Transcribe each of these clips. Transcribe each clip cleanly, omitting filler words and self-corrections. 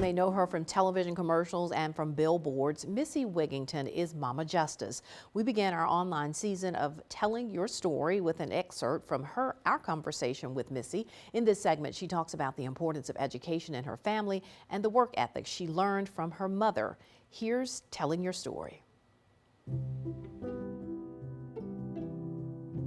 may know her from television commercials and from billboards. Missy Wigginton is Mama Justice. We began our online season of Telling Your Story with an excerpt from our conversation with Missy. In this segment, she talks about the importance of education in her family and the work ethic she learned from her mother. Here's Telling Your Story.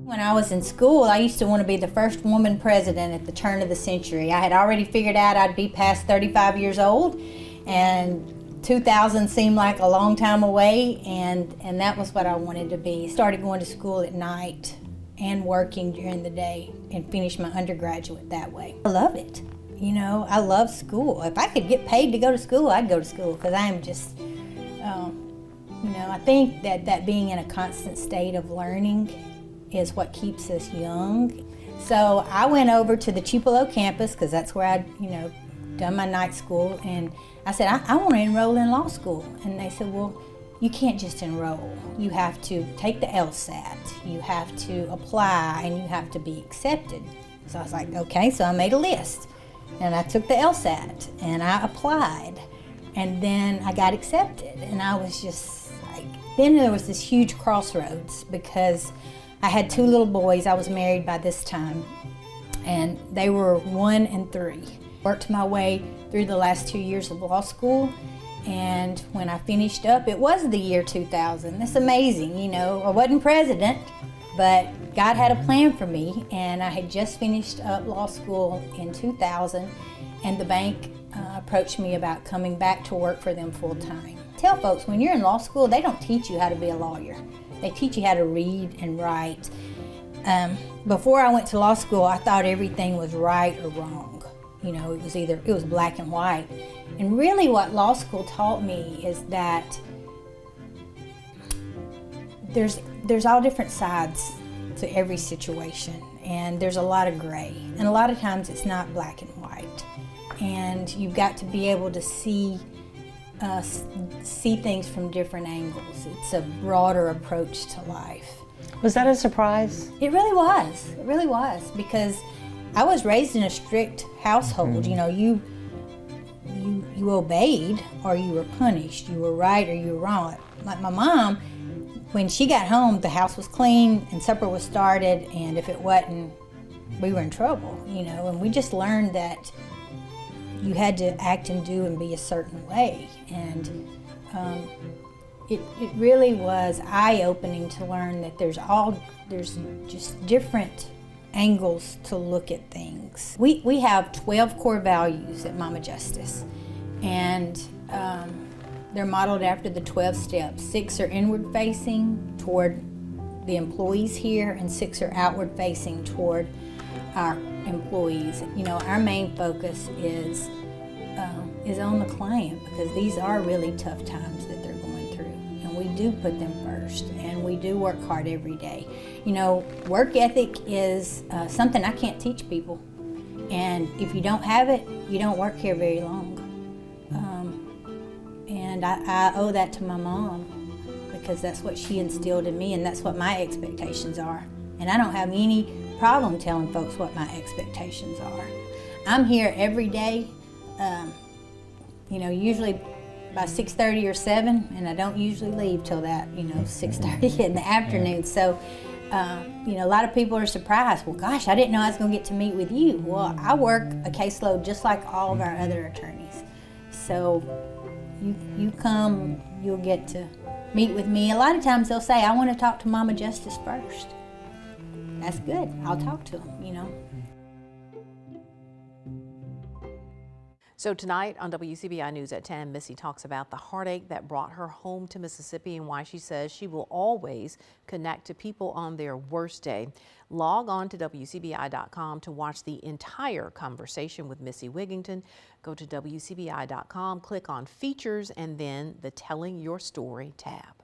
When I was in school, I used to want to be the first woman president at the turn of the century. I had already figured out I'd be past 35 years old, and 2000 seemed like a long time away, and that was what I wanted to be. Started going to school at night and working during the day and finished my undergraduate that way. I love it. You know, I love school. If I could get paid to go to school, I'd go to school, because I am just, you know, I think that being in a constant state of learning is what keeps us young. So I went over to the Tupelo campus, because that's where I'd, you know, done my night school, and I said, I want to enroll in law school. And they said, well, you can't just enroll. You have to take the LSAT, you have to apply, and you have to be accepted. So I was like, okay, so I made a list, and I took the LSAT, and I applied, and then I got accepted, and I was just like, then there was this huge crossroads, because I had two little boys. I was married by this time, and they were 1 and 3. Worked my way through the last 2 years of law school, and when I finished up, it was the year 2000. That's amazing, you know. I wasn't president, but God had a plan for me, and I had just finished up law school in 2000, and the bank approached me about coming back to work for them full time. Tell folks, when you're in law school, they don't teach you how to be a lawyer. They teach you how to read and write. Before I went to law school, I thought everything was right or wrong. You know, it was black and white. And really what law school taught me is that there's all different sides to every situation, and there's a lot of gray. And a lot of times it's not black and white. And you've got to be able to see things from different angles. It's a broader approach to life. Was that a surprise? It really was. It really was, because I was raised in a strict household. You know, you obeyed or you were punished. You were right or you were wrong. Like my mom, when she got home, the house was clean and supper was started, and if it wasn't, we were in trouble, you know, and we just learned that you had to act and do and be a certain way. And it really was eye-opening to learn that there's just different angles to look at things. We have 12 core values at Mama Justice, and they're modeled after the 12 steps. 6 are inward-facing toward the employees here, and 6 are outward-facing toward our employees. You know, our main focus is on the client, because these are really tough times that they're going through, and we do put them first, and we do work hard every day. You know, work ethic is something I can't teach people, and if you don't have it, you don't work here very long. And I owe that to my mom, because that's what she instilled in me, and that's what my expectations are. And I don't have any problem telling folks what my expectations are. I'm here every day, you know, usually by 6:30 or 7, and I don't usually leave till that, you know, 6:30 in the afternoon. So, you know, a lot of people are surprised. Well, gosh, I didn't know I was going to get to meet with you. Well, I work a caseload just like all of our other attorneys. So you come, you'll get to meet with me. A lot of times they'll say, I want to talk to Mama Justice first. That's good. I'll talk to them, you know. So tonight on WCBI News at 10, Missy talks about the heartache that brought her home to Mississippi and why she says she will always connect to people on their worst day. Log on to WCBI.com to watch the entire conversation with Missy Wigginton. Go to WCBI.com, click on Features, and then the Telling Your Story tab.